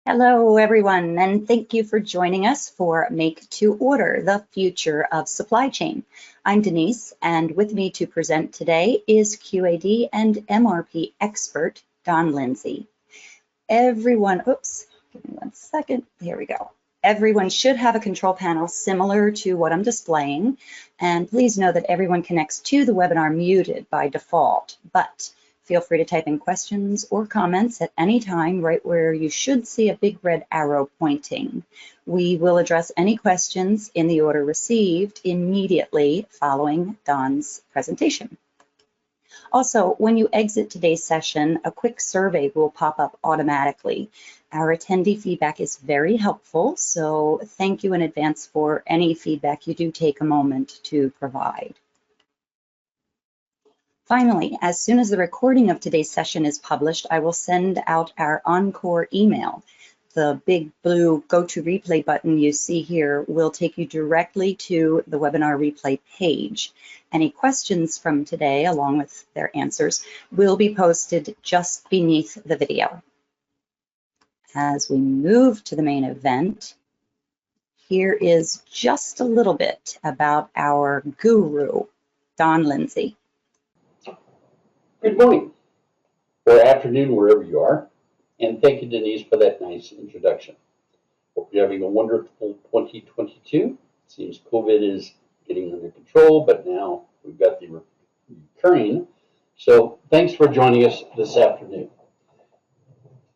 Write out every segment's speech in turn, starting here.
Hello, everyone, and thank you for joining us for Make to Order, the future of supply chain. I'm Denise, and with me to present today is QAD and MRP expert, Don Lindsey. Everyone, oops, give me 1 second, here we go. Everyone should have a control panel similar to what I'm displaying, and please know that everyone connects to the webinar muted by default, but feel free to type in questions or comments at any time right where you should see a big red arrow pointing. We will address any questions in the order received immediately following Don's presentation. Also, when you exit today's session, a quick survey will pop up automatically. Our attendee feedback is very helpful, so thank you in advance for any feedback you do take a moment to provide. Finally, as soon as the recording of today's session is published, I will send out our encore email. The big blue Go to Replay button you see here will take you directly to the webinar replay page. Any questions from today, along with their answers, will be posted just beneath the video. As we move to the main event, here is just a little bit about our guru, Don Lindsey. Good morning, or afternoon, wherever you are, and thank you, Denise, for that nice introduction. Hope you're having a wonderful 2022. It seems COVID is getting under control, but now we've got the recurring. So thanks for joining us this afternoon.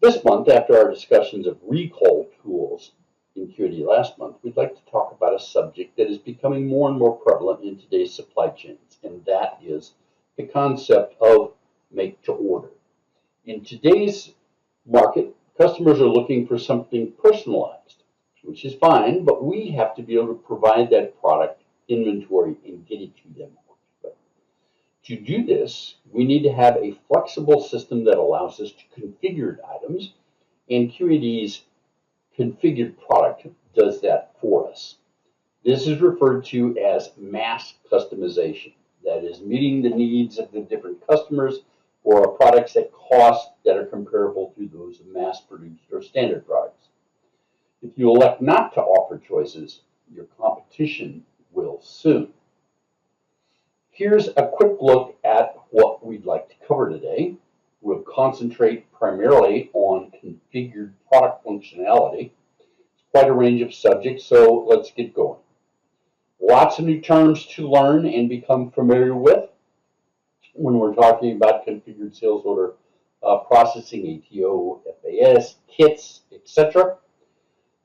This month, after our discussions of recall tools in QAD last month, we'd like to talk about a subject that is becoming more and more prevalent in today's supply chains, and that is the concept of make to order. In today's market, customers are looking for something personalized, which is fine, but we have to be able to provide that product inventory and get it to them. But to do this, we need to have a flexible system that allows us to configure items, and QAD's configured product does that for us. This is referred to as mass customization. That is meeting the needs of the different customers for products at cost that are comparable to those of mass-produced or standard products. If you elect not to offer choices, your competition will soon. Here's a quick look at what we'd like to cover today. We'll concentrate primarily on configured product functionality. It's quite a range of subjects, so let's get going. Lots of new terms to learn and become familiar with when we're talking about configured sales order processing, ATO, FAS, kits, etc.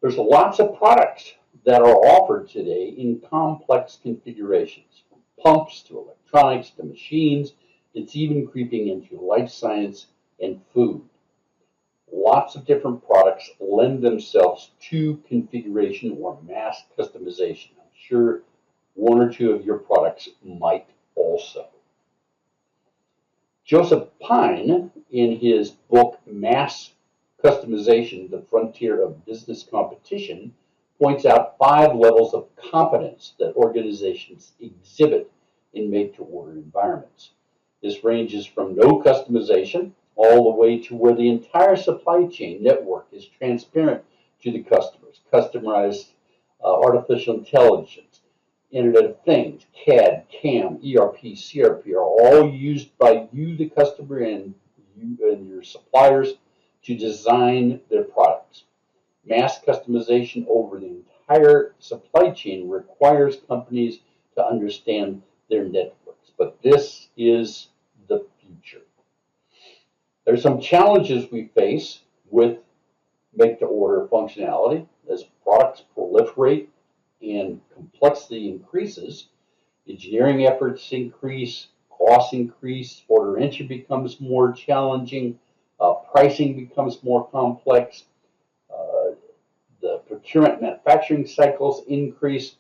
There's lots of products that are offered today in complex configurations, from pumps to electronics to machines. It's even creeping into life science and food. Lots of different products lend themselves to configuration or mass customization. I'm sure one or two of your products might also. Joseph Pine, in his book Mass Customization, The Frontier of Business Competition, points out 5 levels of competence that organizations exhibit in make-to-order environments. This ranges from no customization all the way to where the entire supply chain network is transparent to the customers. Customized artificial intelligence, Internet of Things, CAD, CAM, ERP, CRP are all used by you, the customer, and you and your suppliers to design their products. Mass customization over the entire supply chain requires companies to understand their networks, but this is the future. There's some challenges we face with make-to-order functionality as products proliferate and complexity increases. Engineering efforts increase, costs increase, order entry becomes more challenging, pricing becomes more complex, the procurement manufacturing cycles increase,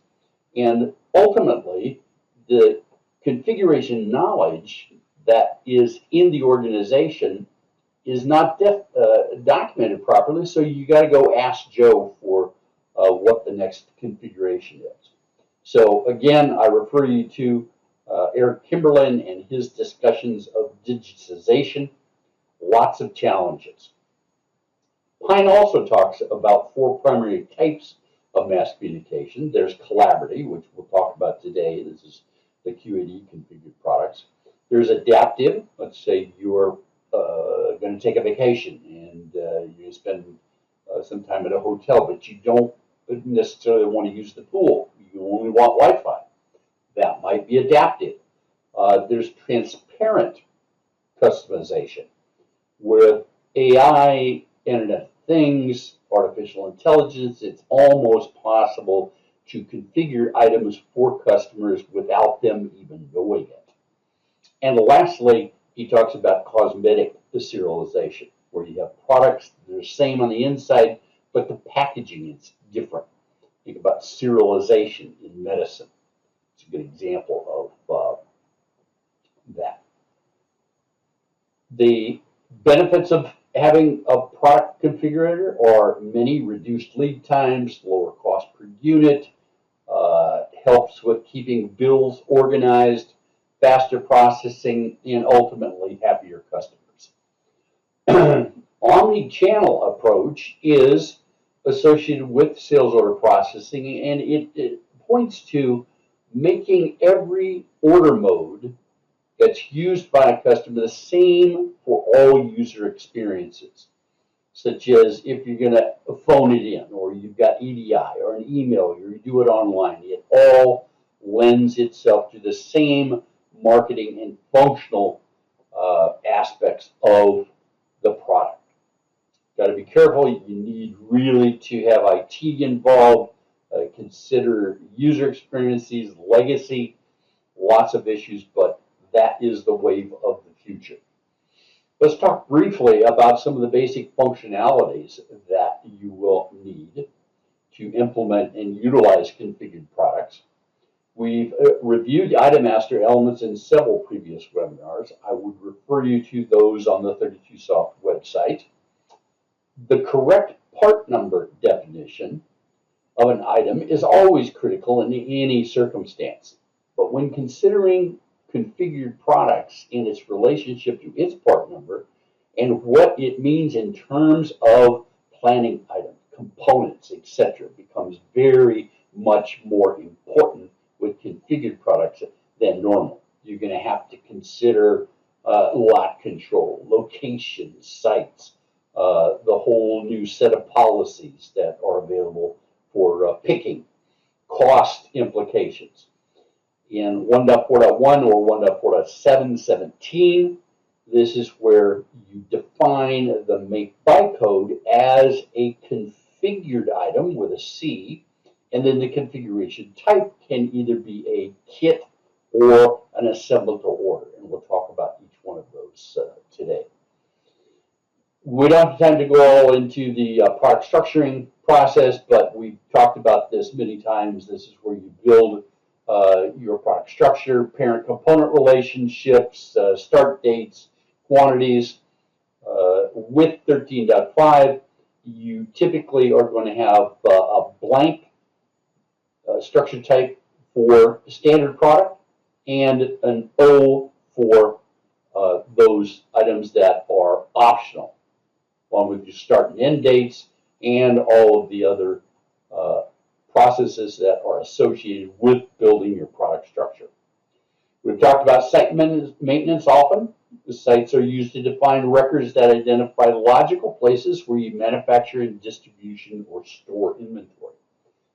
and ultimately the configuration knowledge that is in the organization is not documented properly, so you got to go ask Joe for what the next configuration is. So again, I refer you to Eric Kimberlin and his discussions of digitization. Lots of challenges. Pine also talks about 4 primary types of mass communication. There's collaborative, which we'll talk about today. This is the QAD configured products. There's adaptive. Let's say you're going to take a vacation and you spend some time at a hotel, but you don't necessarily want to use the pool. You only want Wi-Fi. That might be adaptive. There's transparent customization. With AI, Internet of Things, artificial intelligence, it's almost possible to configure items for customers without them even knowing it. And lastly, he talks about cosmetic serialization, where you have products that are the same on the inside, but the packaging is different. Think about serialization in medicine. It's a good example of that. The benefits of having a product configurator are many: reduced lead times, lower cost per unit, helps with keeping bills organized, faster processing, and ultimately happier customers. Omni-channel approach is associated with sales order processing, and it points to making every order mode that's used by a customer the same for all user experiences, such as if you're going to phone it in, or you've got EDI, or an email, or you do it online. It all lends itself to the same marketing and functional aspects of the product. Got to be careful. You need really to have IT involved. Consider user experiences, legacy, lots of issues, but that is the wave of the future. Let's talk briefly about some of the basic functionalities that you will need to implement and utilize configured products. We've reviewed item master elements in several previous webinars. I would refer you to those on the 32Soft website. The correct part number definition of an item is always critical in any circumstance. But when considering configured products and its relationship to its part number and what it means in terms of planning items, components, etc., becomes very much more important with configured products than normal. You're going to have to consider lot control, location, sites, the whole new set of policies that are available for picking, cost implications. In 1.4.1 or 1.4.7.17, this is where you define the make by code as a configured item with a C, and then the configuration type can either be a kit or an assembled to order, and we'll talk about each one of those today. We don't have time to go all into the product structuring process, but we've talked about this many times. This is where you build your product structure, parent component relationships, start dates, quantities. With 13.5, you typically are going to have a blank structure type for standard product and an O for those items that are optional, along with your start and end dates and all of the other processes that are associated with building your product structure. We've talked about site maintenance often. The sites are used to define records that identify logical places where you manufacture and distribution or store inventory.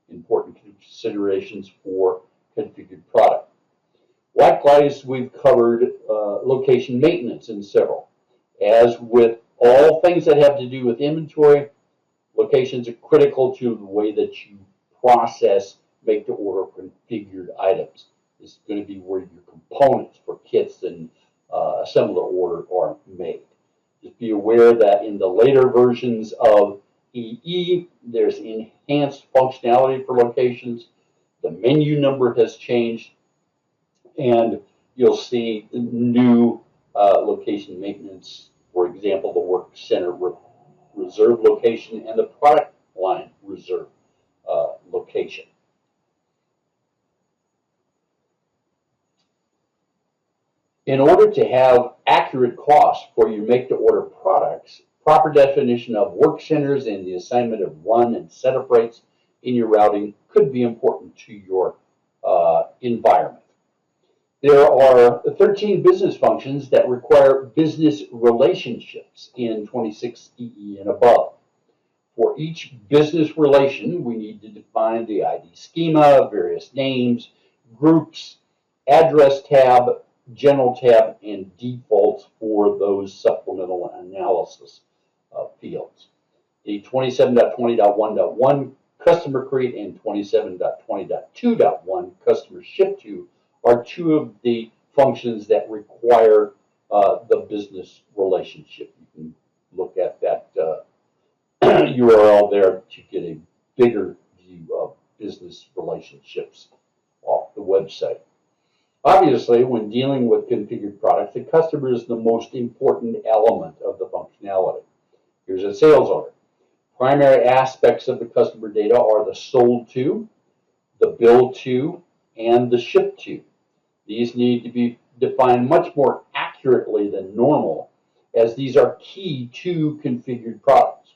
Important considerations for configured product. Likewise, we've covered location maintenance in several. As with all things that have to do with inventory, locations are critical to the way that you process make-to-order configured items. This is going to be where your components for kits and assemble-to-order are made. Just be aware that in the later versions of EE, there's enhanced functionality for locations. The menu number has changed, and you'll see new location maintenance. For example, the work center reserve location and the product line reserve location. In order to have accurate costs for your make-to-order products, Proper definition of work centers and the assignment of run and setup rates in your routing could be important to your environment. There are 13 business functions that require business relationships in 26 EE and above. For each business relation, we need to define the ID schema, various names, groups, address tab, general tab, and defaults for those supplemental analysis fields. The 27.20.1.1 customer create and 27.20.2.1 customer ship to are two of the functions that require the business relationship. You can look at that URL there to get a bigger view of business relationships off the website. Obviously, when dealing with configured products, the customer is the most important element of the functionality. Here's a sales order. Primary aspects of the customer data are the sold to, the bill to, and the ship to. These need to be defined much more accurately than normal, as these are key to configured products.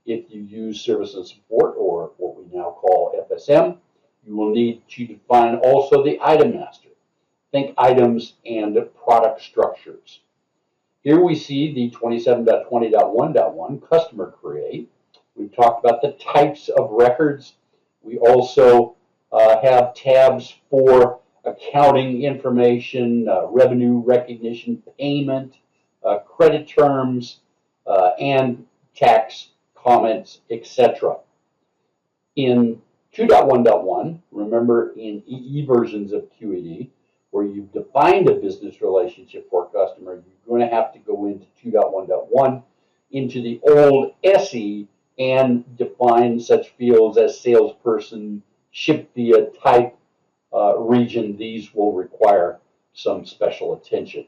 If you use service and support, or what we now call FSM, you will need to define also the item master. Think items and product structures. Here we see the 27.20.1.1 customer create. We've talked about the types of records. We also have tabs for accounting information, revenue recognition, payment, credit terms, and tax comments, etc. In 2.1.1, remember in EE versions of QED, where you've defined a business relationship for a customer, you're going to have to go into 2.1.1 into the old SE and define such fields as salesperson, ship via, type, region. These will require some special attention.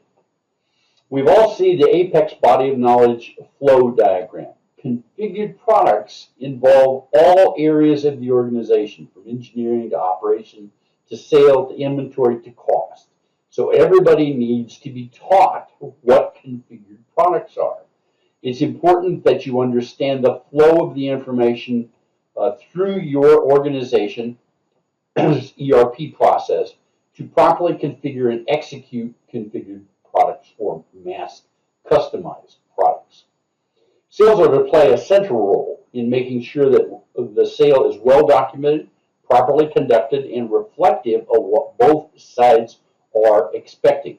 We've all seen the Apex body of knowledge flow diagram. Configured products involve all areas of the organization, from engineering to operation to sale to inventory to cost. So everybody needs to be taught what configured products are. It's important that you understand the flow of the information through your organization ERP process to properly configure and execute configured products or mass customized products. Sales order play a central role in making sure that the sale is well documented, properly conducted, and reflective of what both sides are expecting.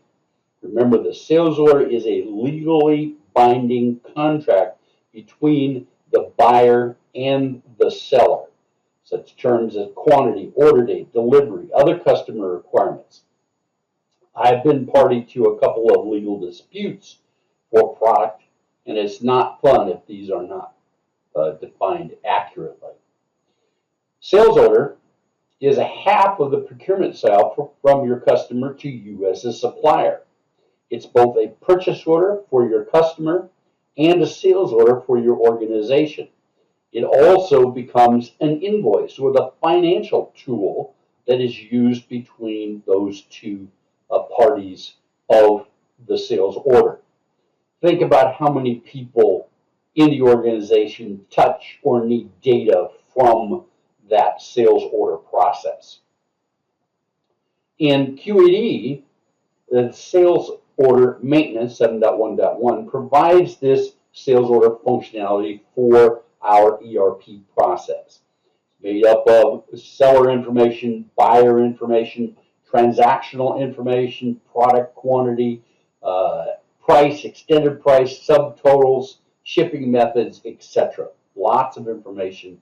Remember, the sales order is a legally binding contract between the buyer and the seller. Such terms as quantity, order date, delivery, other customer requirements. I've been party to a couple of legal disputes for product, and it's not fun if these are not defined accurately. Sales order is a half of the procurement sale from your customer to you as a supplier. It's both a purchase order for your customer and a sales order for your organization. It also becomes an invoice or the financial tool that is used between those two parties of the sales order. Think about how many people in the organization touch or need data from that sales order process. In QED, the sales order maintenance 7.1.1 provides this sales order functionality for our ERP process. Made up of seller information, buyer information, transactional information, product quantity, price, extended price, subtotals, shipping methods, etc. Lots of information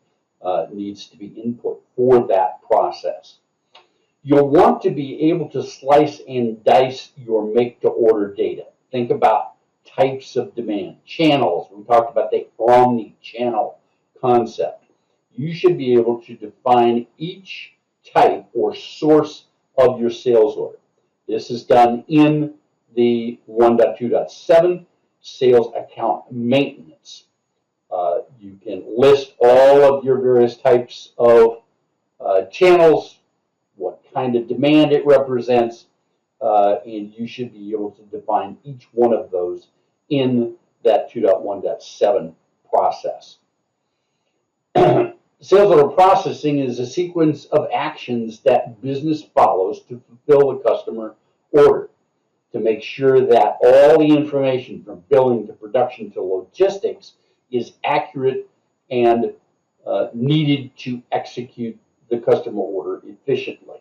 needs to be input for that process. You'll want to be able to slice and dice your make-to-order data. Think about types of demand, channels. We talked about the omni-channel concept. You should be able to define each type or source of your sales order. This is done in the 1.2.7 sales account maintenance. You can list all of your various types of channels, what kind of demand it represents, and you should be able to define each one of those in that 2.1.7 process. Sales order processing is a sequence of actions that business follows to fulfill the customer order, to make sure that all the information from billing to production to logistics is accurate and needed to execute the customer order efficiently.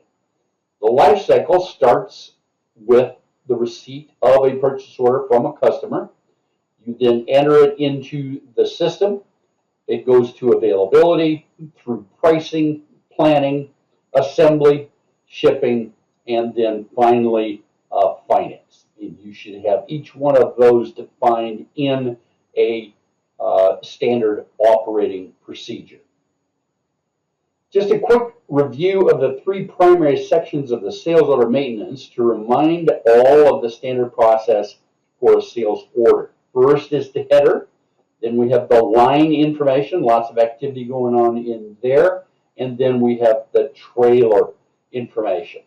The life cycle starts with the receipt of a purchase order from a customer. You then enter it into the system. It goes to availability, through pricing, planning, assembly, shipping, and then finally finance. And you should have each one of those defined in a standard operating procedure. Just a quick review of the three primary sections of the sales order maintenance to remind all of the standard process for a sales order. First is the header. Then we have the line information, lots of activity going on in there. And then we have the trailer information.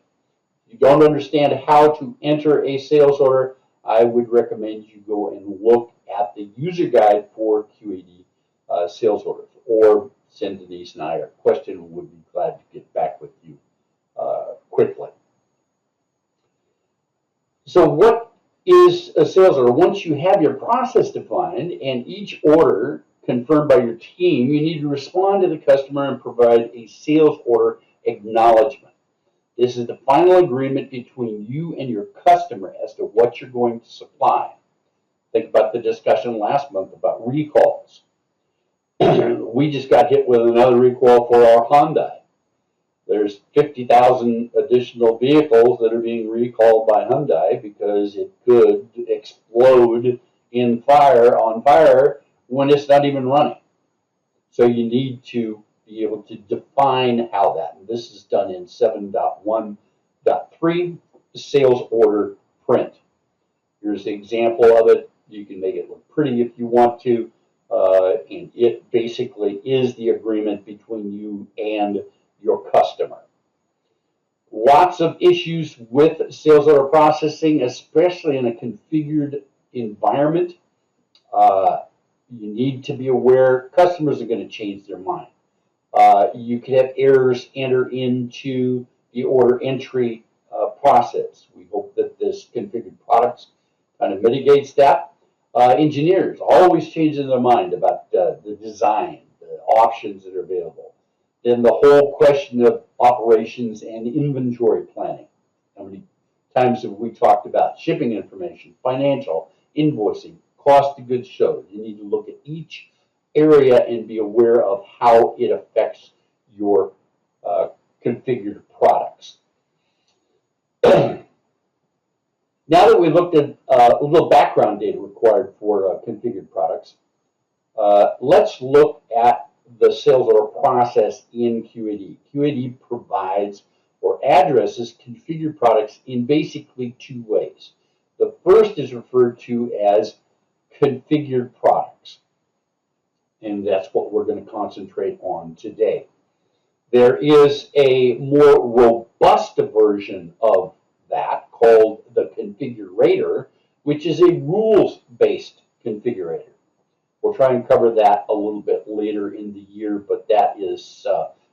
If you don't understand how to enter a sales order, I would recommend you go and look at the user guide for QAD sales orders, or send Denise and I a question, and we'd be glad to get back with you quickly. So what is a sales order? Once you have your process defined and each order confirmed by your team, you need to respond to the customer and provide a sales order acknowledgement. This is the final agreement between you and your customer as to what you're going to supply. Think about the discussion last month about recalls. We just got hit with another recall for our Hyundai. There's 50,000 additional vehicles that are being recalled by Hyundai because it could explode on fire when it's not even running. So you need to be able to define how that, and this is done in 7.1.3, sales order print. Here's an example of it. You can make it look pretty if you want to, and it basically is the agreement between you and your customer. Lots of issues with sales order processing, especially in a configured environment. You need to be aware customers are going to change their mind. You can have errors enter into the order entry process. We hope that this configured products kind of mitigates that. Engineers always changing their mind about the design, the options that are available. Then the whole question of operations and inventory planning. How many times have we talked about shipping information, financial, invoicing, cost of goods sold? You need to look at each area and be aware of how it affects your configured products. Now that we looked at a little background data required for configured products, let's look at the sales order process in QAD. QAD provides or addresses configured products in basically two ways. The first is referred to as configured products, and that's what we're going to concentrate on today. There is a more robust version of that called the configurator, which is a rules-based configurator. We'll try and cover that a little bit later in the year, but that is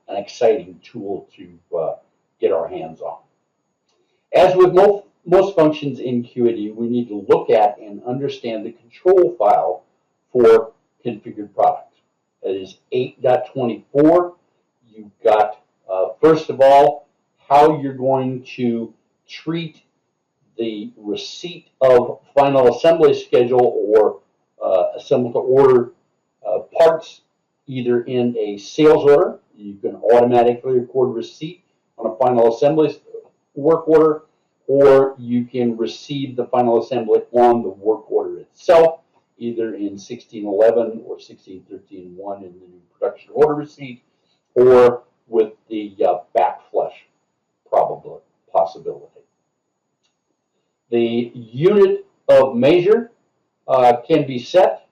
an exciting tool to get our hands on. As with most functions in QAD, we need to look at and understand the control file for configured products. That is 8.24. You've got, first of all, how you're going to treat the receipt of final assembly schedule or assemble to order parts, either in a sales order. You can automatically record receipt on a final assembly work order, or you can receive the final assembly on the work order itself, either in 1611 or 1613.1 in the new production order receipt, or with the backflush possibility. The unit of measure can be set,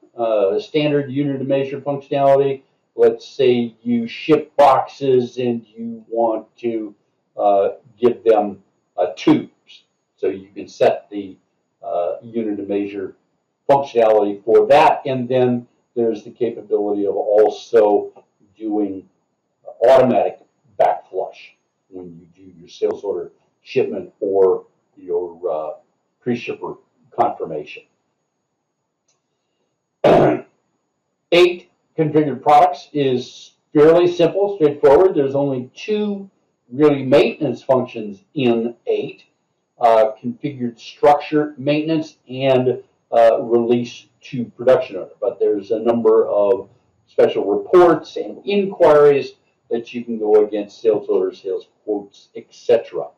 standard unit of measure functionality. Let's say you ship boxes and you want to give them tubes. So you can set the unit of measure functionality for that. And then there's the capability of also doing automatic backflush when you do your sales order shipment or your pre-shipper confirmation. 8 configured products is fairly simple, straightforward. There's only 2 really maintenance functions in 8. Configured structure maintenance and release to production order. But there's a number of special reports and inquiries that you can go against: sales orders, sales quotes, etc.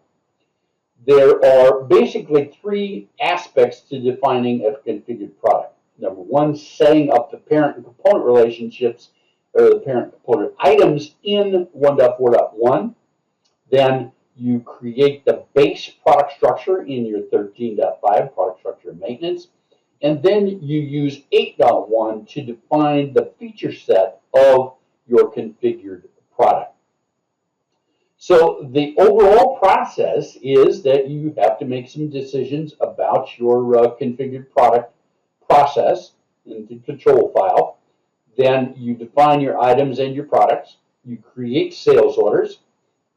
There are basically 3 aspects to defining a configured product. Number 1, setting up the parent and component relationships, or the parent component items in 1.4.1. Then you create the base product structure in your 13.5 product structure maintenance. And then you use 8.1 to define the feature set of your configured product. So the overall process is that you have to make some decisions about your configured product process in the control file. Then you define your items and your products. You create sales orders.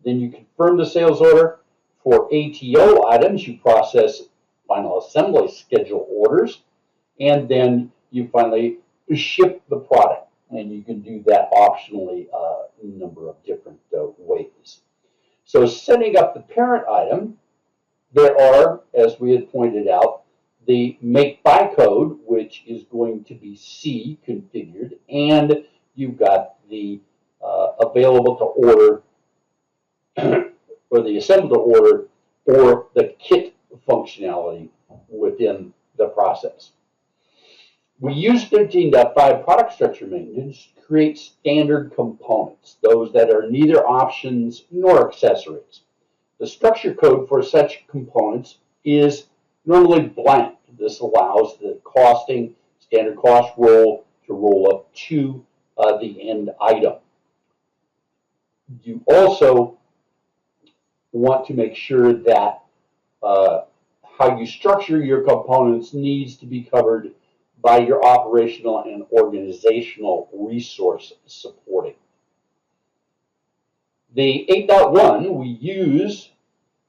Then you confirm the sales order. For ATO items, you process final assembly schedule orders. And then you finally ship the product. And you can do that optionally in a number of different ways. So setting up the parent item, there are, as we had pointed out, the make buy code, which is going to be C configured, and you've got the available to order or the assemble to order or the kit functionality within the process. We use 13.5 product structure maintenance to create standard components, those that are neither options nor accessories. The structure code for such components is normally blank. This allows the costing, standard cost roll to roll up to the end item. You also want to make sure that how you structure your components needs to be covered by your operational and organizational resource supporting. The 8.1 we use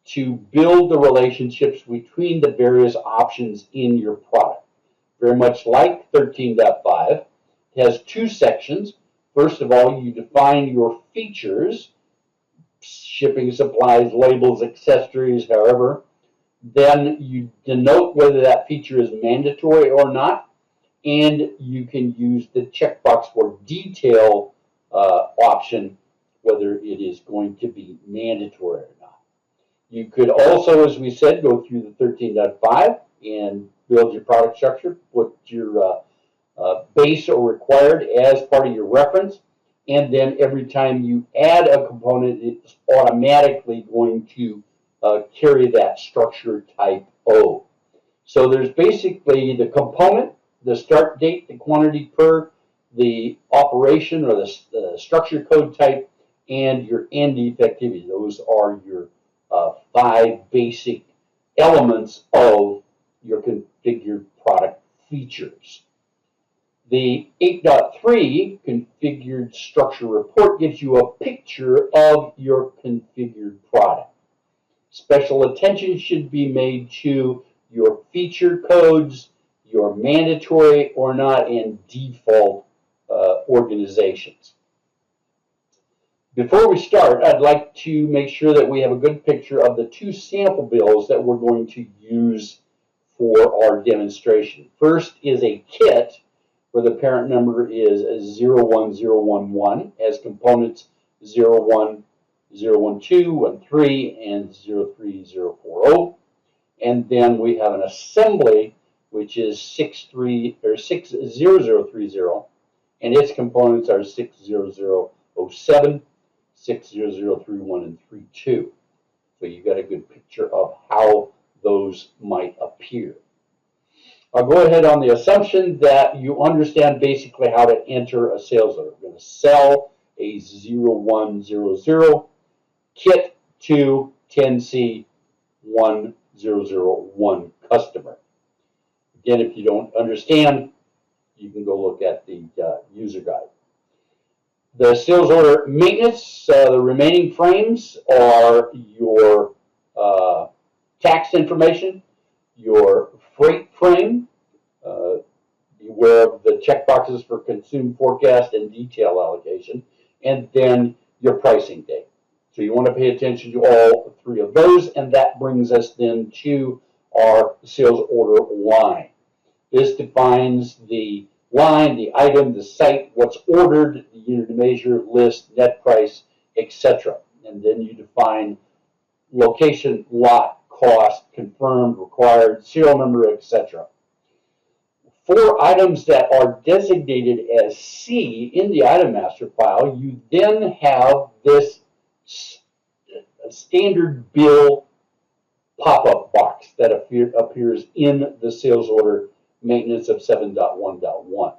to build the relationships between the various options in your product. Very much like 13.5, it has 2 sections. First of all, you define your features, shipping supplies, labels, accessories, however. Then you denote whether that feature is mandatory or not, and you can use the checkbox for detail option, whether it is going to be mandatory or not. You could also, as we said, go through the 13.5 and build your product structure, put your base or required as part of your reference, and then every time you add a component, it's automatically going to carry that structure type O. So there's basically the component, the start date, the quantity per, the operation or the structure code type, and your end effectivity. Those are your 5 basic elements of your configured product features. The 8.3 configured structure report gives you a picture of your configured product. Special attention should be made to your feature codes, your mandatory or not, and default organizations. Before we start, I'd like to make sure that we have a good picture of the 2 sample bills that we're going to use for our demonstration. First is a kit where the parent number is 01011, as components 01012, 13, and 03040. And then we have an assembly, which is 60030, and its components are 60007, 60031, and 32. So you got a good picture of how those might appear. I'll go ahead on the assumption that you understand basically how to enter a sales order. We're going to sell a 0100 kit to 10C1001 customer. Again, if you don't understand, you can go look at the user guide. The sales order maintenance, the remaining frames are your tax information, your freight frame, beware of the checkboxes for consume forecast and detail allocation, and then your pricing date. So you want to pay attention to all three of those, and that brings us then to our sales order line. This defines the line, the item, the site, what's ordered, the unit of measure, list, net price, etc. And then you define location, lot, cost, confirmed, required, serial number, etc. For items that are designated as C in the item master file, you then have this standard bill pop-up box that appears in the sales order maintenance of 7.1.1.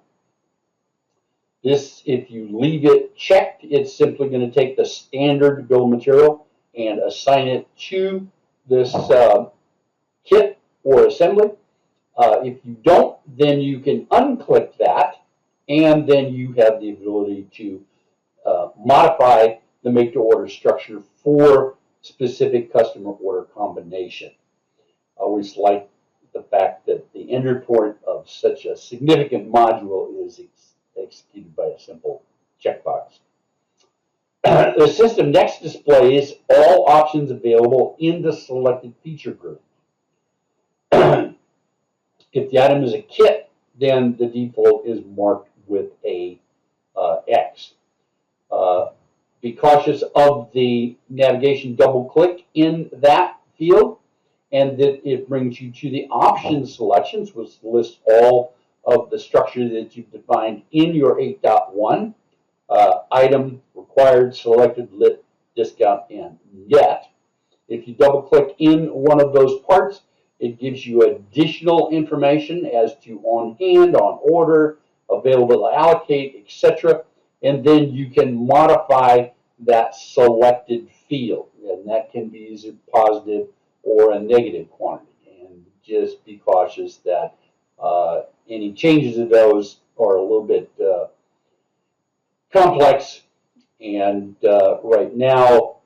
This, if you leave it checked, it's simply going to take the standard bill of material and assign it to this kit or assembly. If you don't, then you can unclick that, and then you have the ability to modify the make-to-order structure for specific customer order combination. I always like the fact that the end report of such a significant module is executed by a simple checkbox. The system next displays all options available in the selected feature group. If the item is a kit, then the default is marked with a X. Be cautious of the navigation double click in that field, and that it brings you to the option selections, which lists all of the structure that you've defined in your 8.1, item, required, selected, lit, discount, and net. If you double click in one of those parts, it gives you additional information as to on hand, on order, available to allocate, etc. And then you can modify that selected field, and that can be either positive or a negative quantity. And just be cautious that any changes to those are a little bit complex. And right now,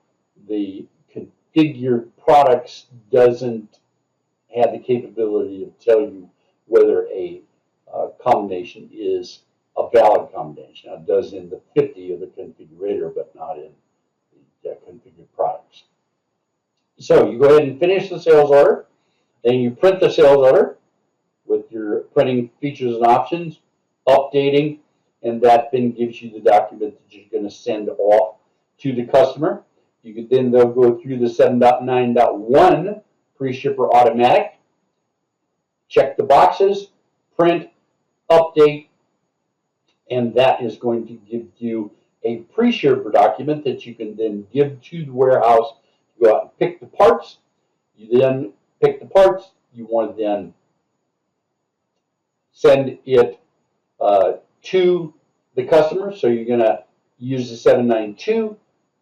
the configured products doesn't have the capability to tell you whether a combination is a valid combination. Now, it does in the 50 of the configurator, but not in the configured products. So you go ahead and finish the sales order, then you print the sales order with your printing features and options, updating, and that then gives you the document that you're going to send off to the customer. You could then go through the 7.9.1 pre-shipper automatic, check the boxes, print, update, and that is going to give you a pre-shipper document that you can then give to the warehouse to go out and pick the parts. You then pick the parts. You want to then send it to the customer. So you're going to use the 792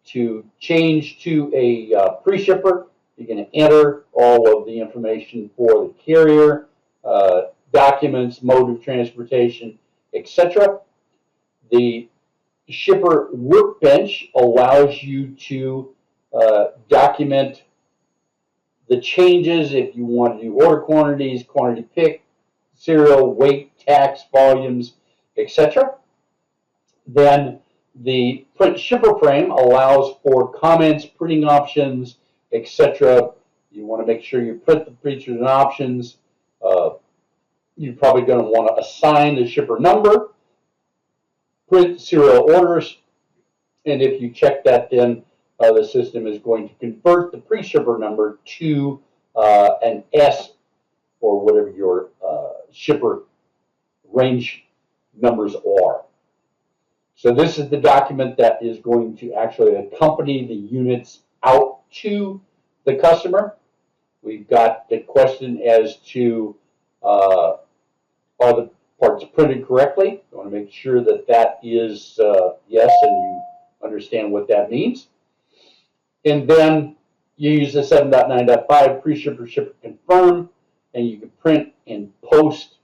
to change to a pre-shipper. You're going to enter all of the information for the carrier, documents, mode of transportation, etc. The shipper workbench allows you to document the changes if you want to do order quantities, quantity pick, serial, weight, tax, volumes, etc. Then the print shipper frame allows for comments, printing options, etc. You want to make sure you print the features and options. You're probably going to want to assign the shipper number, print serial orders, and if you check that, then the system is going to convert the pre-shipper number to an S or whatever your shipper range numbers are. So this is the document that is going to actually accompany the units out to the customer. We've got the question as to are the parts printed correctly? You want to make sure that that is yes, and you understand what that means. And then you use the 7.9.5 pre-shipper shipper confirm and you can print and post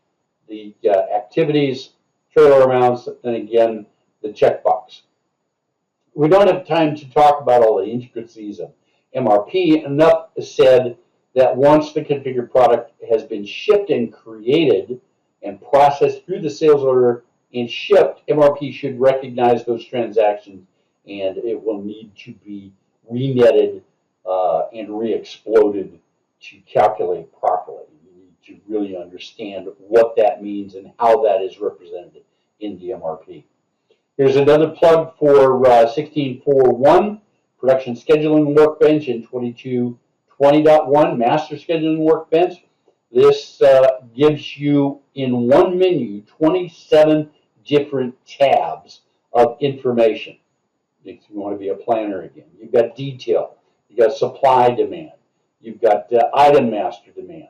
the activities, trailer amounts, and again, the checkbox. We don't have time to talk about all the intricacies of MRP. Enough is said that once the configured product has been shipped and created and processed through the sales order and shipped, MRP should recognize those transactions, and it will need to be renetted and re-exploded to calculate properly. You need to really understand what that means and how that is represented in the MRP. Here's another plug for 16.4.1, Production Scheduling Workbench, and 22.20.1, Master Scheduling Workbench. This gives you in one menu 27 different tabs of information. If you want to be a planner again, you've got detail, you've got supply demand, you've got item master demand.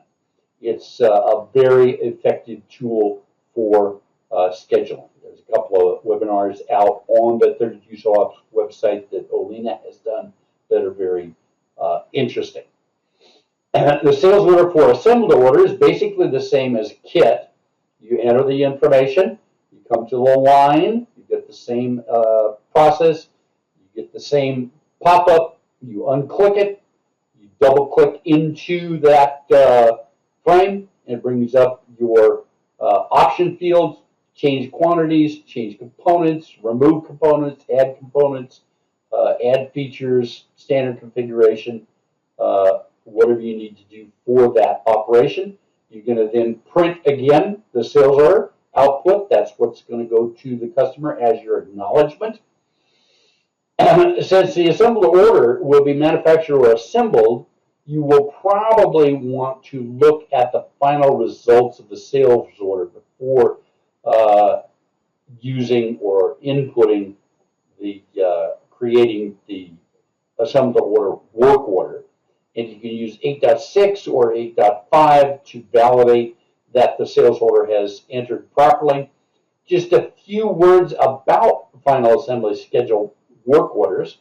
It's a very effective tool for scheduling. There's a couple of webinars out on the 32 Soft website that Olina has done that are very interesting. The sales order for assembled order is basically the same as kit. You enter the information, you come to the line, you get the same process, you get the same pop-up, you unclick it, you double-click into that frame, and it brings up your option fields, change quantities, change components, remove components, add features, standard configuration, whatever you need to do for that operation. You're going to then print again the sales order output. That's what's going to go to the customer as your acknowledgement. Since the assembled order will be manufactured or assembled, you will probably want to look at the final results of the sales order before using or inputting the creating the assembled order work order. And you can use 8.6 or 8.5 to validate that the sales order has entered properly. Just a few words about final assembly schedule work orders.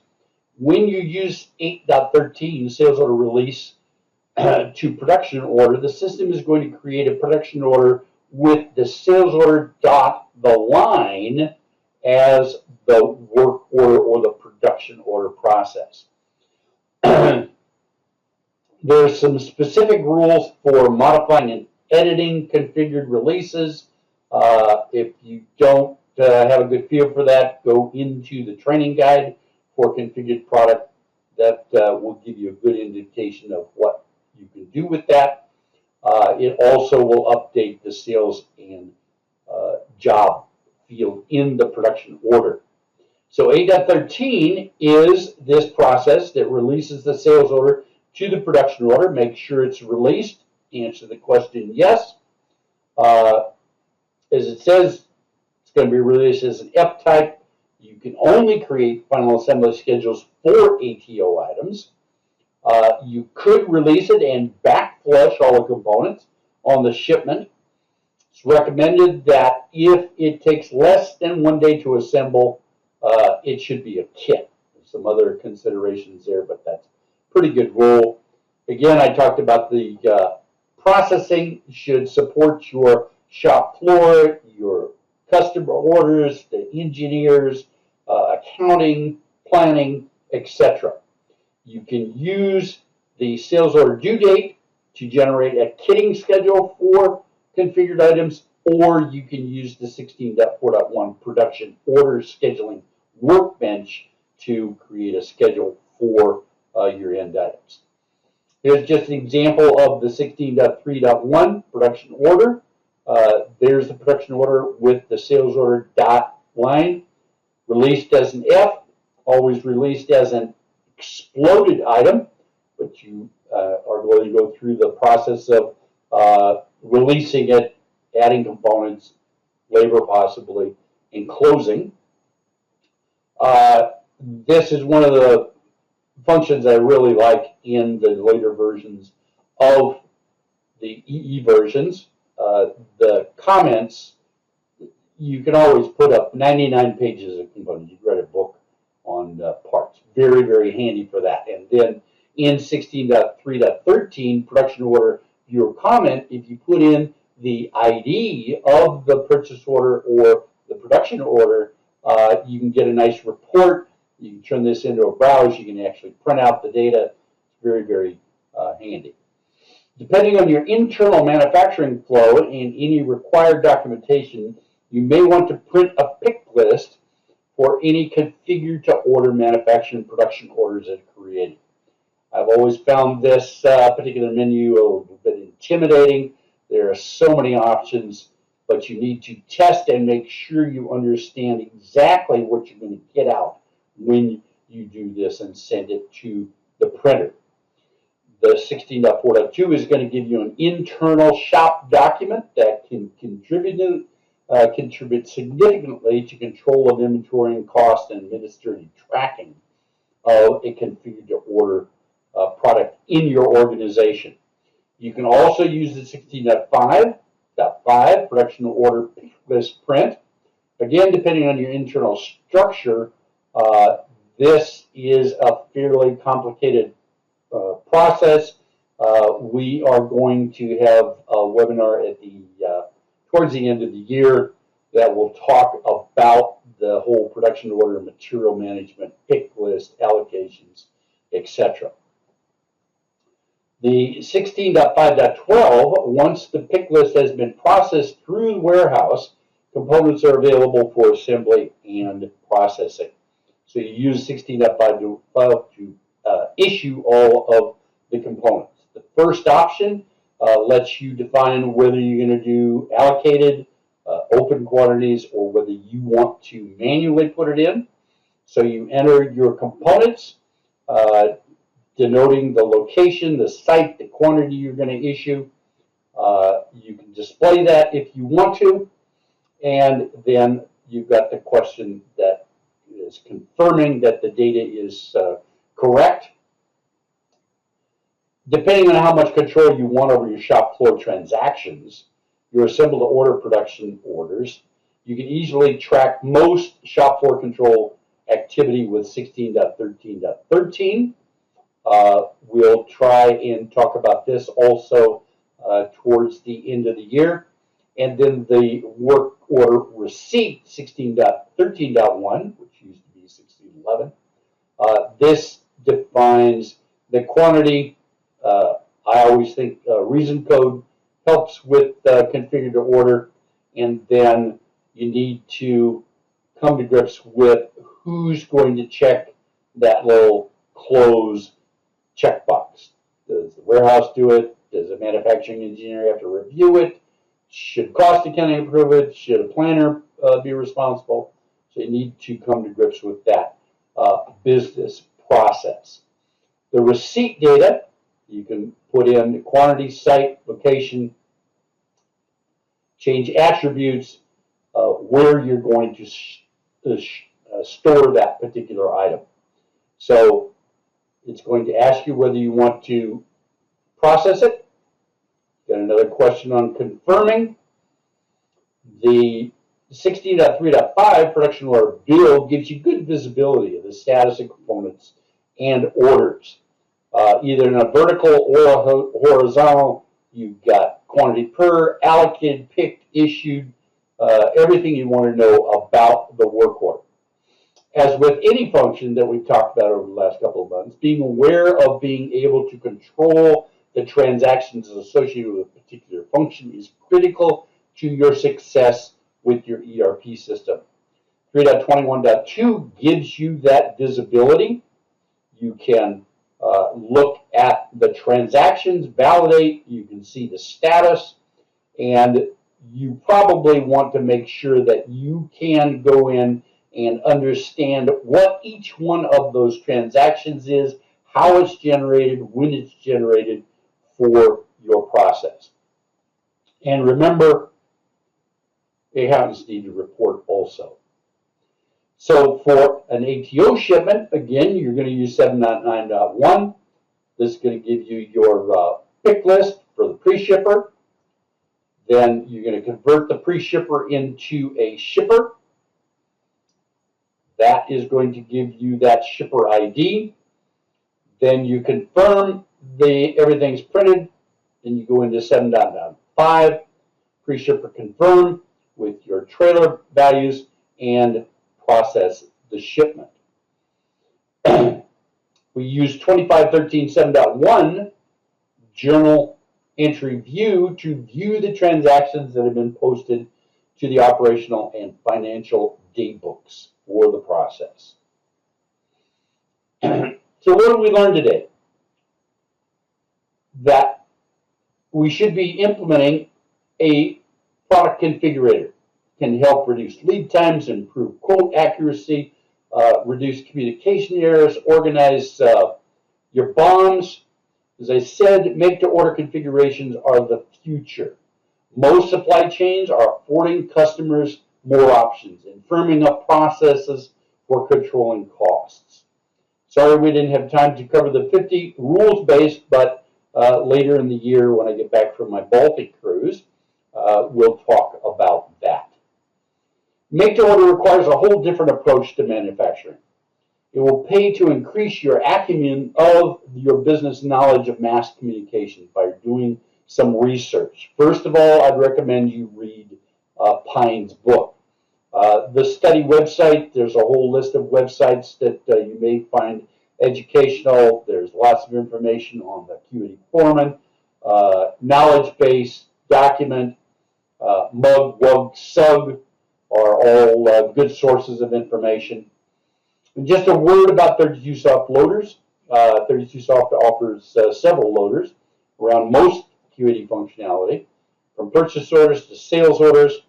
When you use 8.13, sales order release to production order, the system is going to create a production order with the sales order dot the line as the work order or the production order process. There's some specific rules for modifying and editing configured releases. If you don't have a good feel for that, go into the training guide for configured product. That will give you a good indication of what you can do with that. It also will update the sales and job field in the production order. So 8.13 is this process that releases the sales order to the production order. Make sure it's released. Answer the question yes. As it says, it's going to be released as an F-type. You can only create final assembly schedules for ATO items. You could release it and backflush all the components on the shipment. It's recommended that if it takes less than 1 day to assemble, it should be a kit. There's some other considerations there, but that's a pretty good rule. Again, I talked about the processing should support your shop floor, your customer orders, the engineers, accounting, planning, etc. You can use the sales order due date to generate a kitting schedule for configured items, or you can use the 16.4.1 production order scheduling workbench to create a schedule for your end items. Here's just an example of the 16.3.1 production order. There's the production order with the sales order dot line, released as an F, always released as an exploded item, but you are going to go through the process of releasing it, adding components, labor possibly, and closing. This is one of the functions I really like in the later versions of the EE versions. The comments, you can always put up 99 pages of components. You've read a book on parts. Very, very handy for that. And then in 16.3.13, production order your comment, if you put in the ID of the purchase order or the production order, you can get a nice report. You can turn this into a browse. You can actually print out the data. It's very, very handy. Depending on your internal manufacturing flow and any required documentation, you may want to print a pick list for any configured-to-order manufacturing and production orders that are created. I've always found this particular menu a little bit intimidating. There are so many options, but you need to test and make sure you understand exactly what you're going to get out when you do this and send it to the printer. The 16.4.2 is going to give you an internal shop document that can contribute significantly to control of inventory and cost and administrative tracking of a configured-to-order product in your organization. You can also use the 16.5.5 production order pick list print. Again, depending on your internal structure, this is a fairly complicated process. We are going to have a webinar at the towards the end of the year that will talk about the whole production order, material management, pick list, allocations, etc. The 16.5.12, once the pick list has been processed through the warehouse, components are available for assembly and processing. So you use 16.5 to issue all of the components. The first option lets you define whether you're going to do allocated, open quantities, or whether you want to manually put it in. So you enter your components, denoting the location, the site, the quantity you're going to issue. You can display that if you want to, and then you've got the question that is confirming that the data is correct. Depending on how much control you want over your shop floor transactions, your assemble-to-order production orders, you can easily track most shop floor control activity with 16.13.13. We'll try and talk about this also towards the end of the year. And then the work order receipt 16.13.1, which used to be 16.11. This defines the quantity. I always think reason code helps with configure to order, and then you need to come to grips with who's going to check that little close checkbox. Does the warehouse do it? Does a manufacturing engineer have to review it? Should cost accounting approve it? Should a planner be responsible? So you need to come to grips with that business process. The receipt data, you can put in the quantity, site, location, change attributes, where you're going to store that particular item. So it's going to ask you whether you want to process it. Got another question on confirming. The 16.3.5 production order bill gives you good visibility of the status of components and orders. Either in a vertical or a horizontal, you've got quantity per, allocated, picked, issued, everything you want to know about the work order. As with any function that we've talked about over the last couple of months, being aware of being able to control the transactions associated with a particular function is critical to your success with your ERP system. 3.21.2 gives you that visibility. You can look at the transactions, validate, you can see the status, and you probably want to make sure that you can go in and understand what each one of those transactions is, how it's generated, when it's generated for your process. And remember, accountants need to report also. So for an ATO shipment, again, you're going to use 7.9.1. This is going to give you your pick list for the pre-shipper. Then you're going to convert the pre-shipper into a shipper. That is going to give you that shipper ID. Then you confirm everything's printed, Then you go into 7.5, pre-ship or confirm with your trailer values and process the shipment. We use 2513 7.1 journal entry view to view the transactions that have been posted to the operational and financial daybooks for the process. So what did we learn today? That we should be implementing a product configurator. Can help reduce lead times, improve quote accuracy, reduce communication errors, organize your BOMs. As I said, make-to-order configurations are the future. Most supply chains are affording customers more options and firming up processes for controlling costs. Sorry we didn't have time to cover the 50 rules-based, but later in the year when I get back from my Baltic cruise, we'll talk about that. Make-to-order requires a whole different approach to manufacturing. It will pay to increase your acumen of your business knowledge of mass communication by doing some research. First of all, I'd recommend you read Pine's book. The study website, there's a whole list of websites that you may find educational. There's lots of information on the QED Foreman, knowledge base, document, mug, wug, sug are all good sources of information. And just a word about 32Soft loaders. 32Soft offers several loaders around most QED functionality, from purchase orders to sales orders.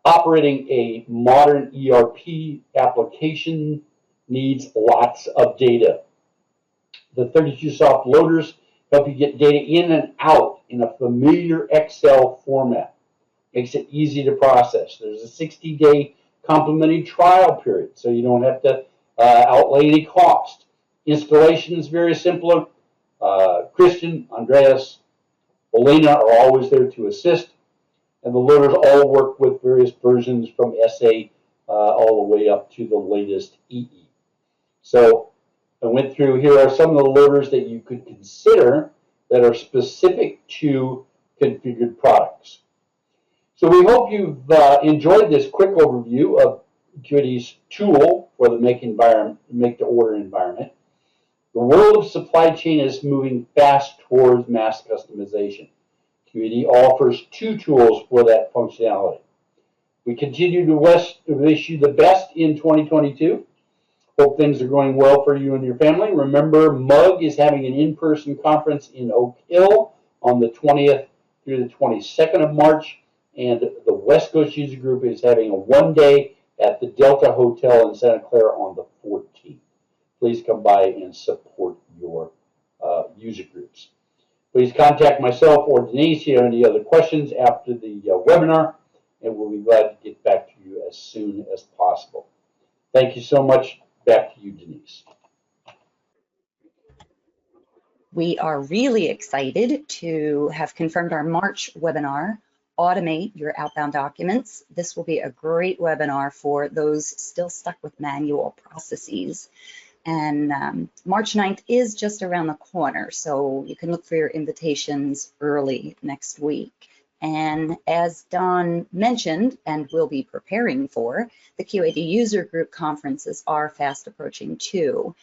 Operating a modern ERP application needs lots of data. The 32Soft loaders help you get data in and out in a familiar Excel format. Makes it easy to process. There's a 60-day complimentary trial period, so you don't have to outlay any cost. Installation is very simple. Christian, Andreas, Elena are always there to assist, and the loaders all work with various versions from SA all the way up to the latest EE. So I went through, here are some of the loaders that you could consider that are specific to configured products. So we hope you've enjoyed this quick overview of QED's tool for the make-to-order environment. The world of supply chain is moving fast towards mass customization. QED offers two tools for that functionality. We continue to wish you the best in 2022. Hope things are going well for you and your family. Remember, MUG is having an in-person conference in Oak Hill on the 20th through the 22nd of March. And the West Coast User Group is having a one-day at the Delta Hotel in Santa Clara on the 14th. Please come by and support your user groups. Please contact myself or Denise if you have any other questions after the webinar, and we'll be glad to get back to you as soon as possible. Thank you so much. Back to you, Denise. We are really excited to have confirmed our March webinar, Automate Your Outbound Documents. This will be a great webinar for those still stuck with manual processes. And March 9th is just around the corner, so you can look for your invitations early next week. And as Don mentioned, and we'll be preparing for, the QAD User Group conferences are fast approaching too.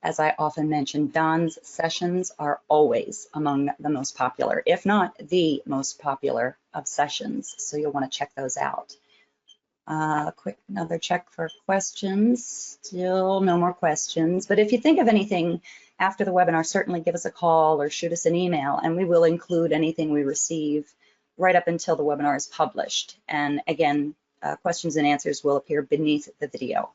As I often mention, Don's sessions are always among the most popular, if not the most popular of sessions. So you'll want to check those out. Quick, another check for questions. Still no more questions. But if you think of anything after the webinar, certainly give us a call or shoot us an email, and we will include anything we receive right up until the webinar is published. And again, questions and answers will appear beneath the video.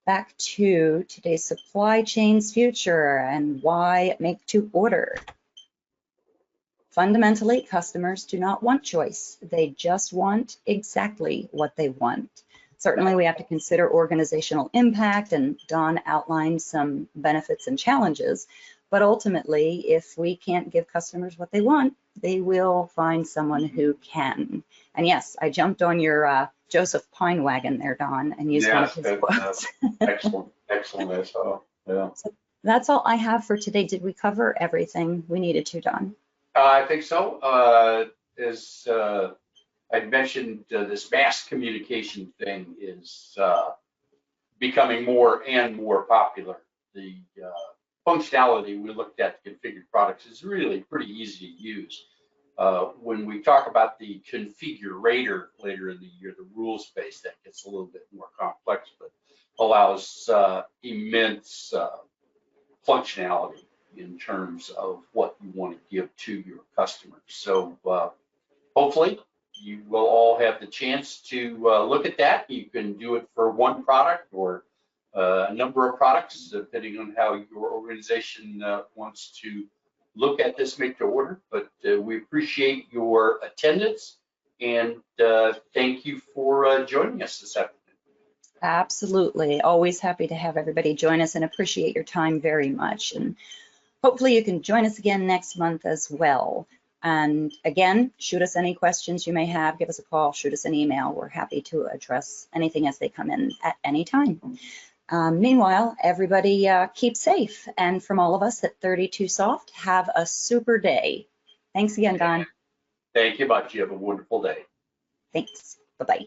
Back to today's supply chain's future and why make to order. Fundamentally, customers do not want choice. They just want exactly what they want. Certainly, we have to consider organizational impact, and Don outlined some benefits and challenges. But ultimately, if we can't give customers what they want, they will find someone who can. And yes, I jumped on your Joseph Pine wagon there, Don, and used one of his quotes. Excellent. I saw. Yeah. That's all I have for today. Did we cover everything we needed to, Don? I think so. As I mentioned, this mass communication thing is becoming more and more popular. The functionality we looked at, configured products, is really pretty easy to use. When we talk about the configurator later in the year, the rules space, that gets a little bit more complex, but allows immense functionality in terms of what you want to give to your customers. So hopefully you will all have the chance to look at that. You can do it for one product or a number of products, depending on how your organization wants to look at this make to order. But we appreciate your attendance, and thank you for joining us this afternoon. Absolutely. Always happy to have everybody join us and appreciate your time very much. And hopefully you can join us again next month as well. And again, shoot us any questions you may have, give us a call, shoot us an email. We're happy to address anything as they come in at any time. Meanwhile, everybody keep safe. And from all of us at 32 Soft, have a super day. Thanks again, Don. Thank you much. You have a wonderful day. Thanks. Bye-bye.